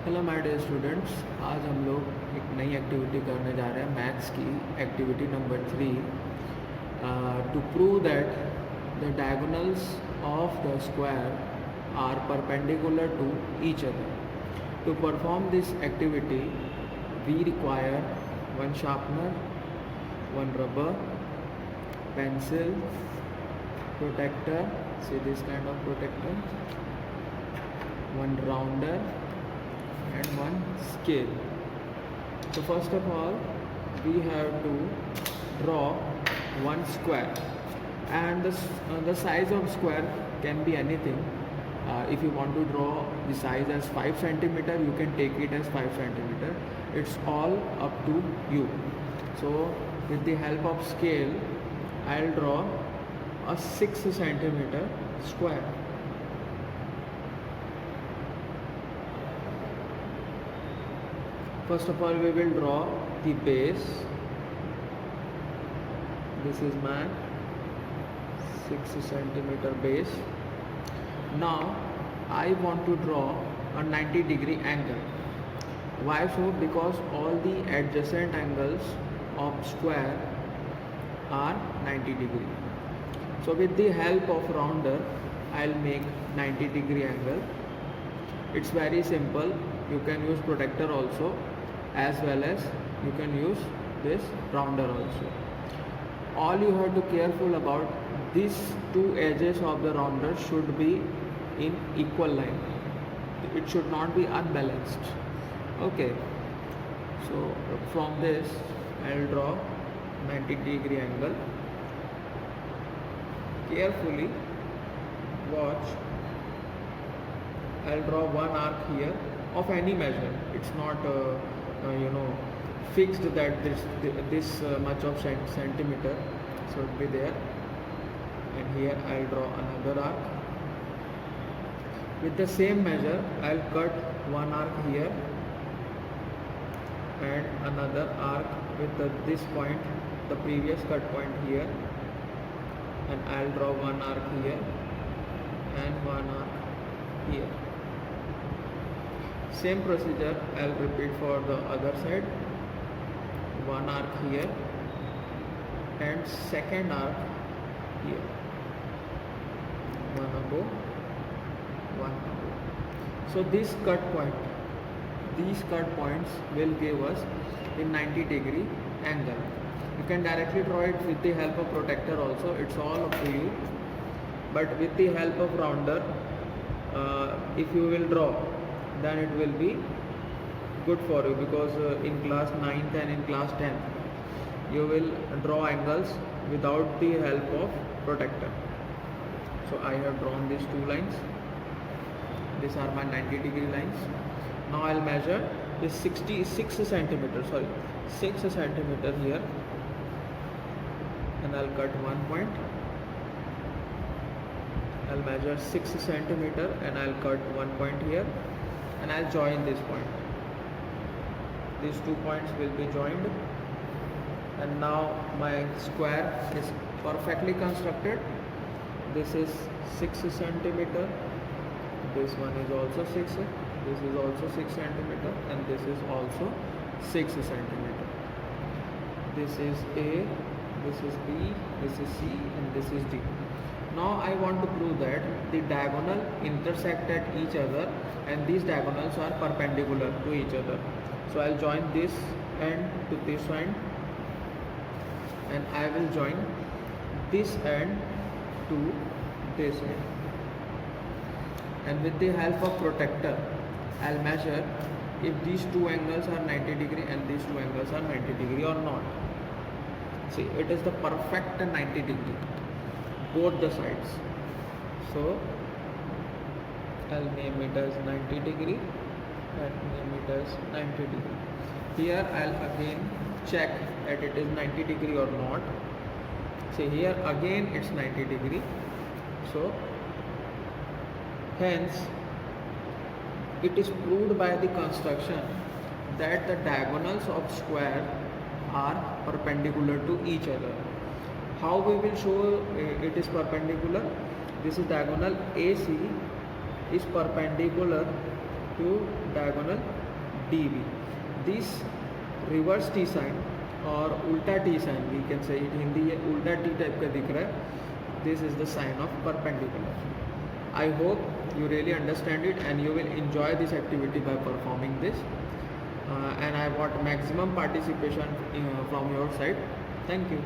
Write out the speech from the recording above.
Hello my dear students, आज हम लोग एक नई एक्टिविटी करने जा रहे हैं मैथ्स की activity number 3 to prove that the diagonals of the square are perpendicular to each other. To perform this activity we require one sharpener, one rubber, pencil, protector, see this kind of protector, one rounder and one scale. So first of all we have to draw one square, and the size of square can be anything. If you want to draw the size as 5 centimeter, you can take it as 5 centimeter. It's all up to you. So with the help of scale I'll draw a 6 centimeter square. First of all we will draw the base. This is my 6 centimeter base. Now I want to draw a 90-degree angle. Why so? Because all the adjacent angles of square are 90-degree. So with the help of rounder I'll make 90-degree angle. It's very simple. You can use protector also, as well as you can use this rounder also. All you have to careful about, these two edges of the rounder should be in equal line. It should not be unbalanced. Okay, so from this I'll draw 90-degree angle. Carefully watch. I'll draw one arc here of any measure. It's not fixed that this much of centimeter should be there. And here I'll draw another arc. With the same measure I'll cut one arc here and another arc with this point, the previous cut point here, and I'll draw one arc here and one arc here. Same procedure I'll repeat for the other side. One arc here and second arc here. One above, one above. So these cut points will give us a 90-degree angle. You can directly draw it with the help of protector also. It's all up to you. But with the help of rounder, if you will draw, then it will be good for you, because in class 9th and in class 10th you will draw angles without the help of protector. So I have drawn these two lines. These are my 90-degree lines. Now I'll measure this 6 centimeter here, and I'll cut one point. I'll measure 6 centimeter and I'll cut one point here, and I'll join this point. These 2 points will be joined, and now my square is perfectly constructed. This is 6 centimeter, this one is also 6, this is also 6 centimeter, and this is also 6 centimeter. This is A, this is B, this is C, and this is D. Now I want to prove that the diagonal intersect at each other and these diagonals are perpendicular to each other. So I'll join this end to this end, and I will join this end to this end. And with the help of protector I'll measure if these two angles are 90-degree and these two angles are 90-degree or not. See, it is the perfect 90-degree, both the sides. So I'll name it as 90-degree and name it as 90-degree. Here I'll again check that it is 90-degree or not. See, here again it's 90-degree. So hence it is proved by the construction that the diagonals of square are perpendicular to each other. How we will show it is perpendicular? This is diagonal AC is perpendicular to diagonal DB. This reverse T sign और उल्टा T sign, we can say it Hindi है उल्टा T type का दिख रहा है. This is the sign of perpendicular. I hope you really understand it and you will enjoy this activity by performing this. And I want maximum participation from your side. Thank you.